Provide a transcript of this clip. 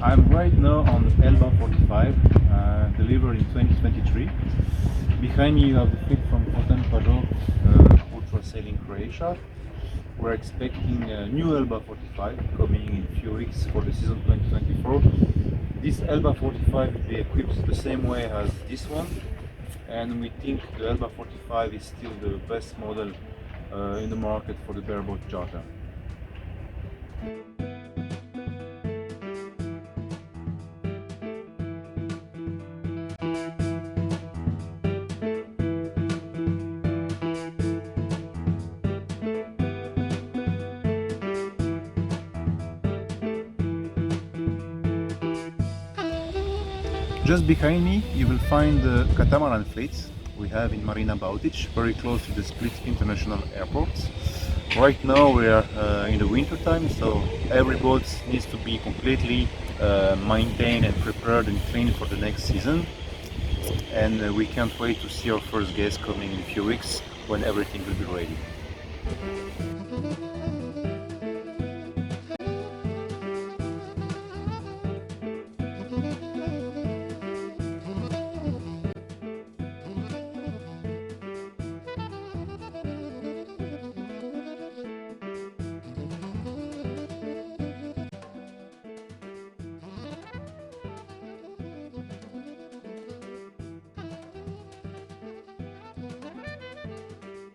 I'm right now on Elba 45, delivered in 2023. Behind me you have the fleet from Fountaine Pajot, ultra sailing Croatia. We're expecting a new Elba 45 coming in a few weeks for the season 2024. This Elba 45 will be equipped the same way as this one, and we think the Elba 45 is still the best model in the market for the bareboat charter. Just behind me you will find the catamaran fleets we have in Marina Baotic, very close to the Split International Airport. Right now we are in the winter time, so every boat needs to be completely maintained and prepared and cleaned for the next season. And we can't wait to see our first guests coming in a few weeks when everything will be ready.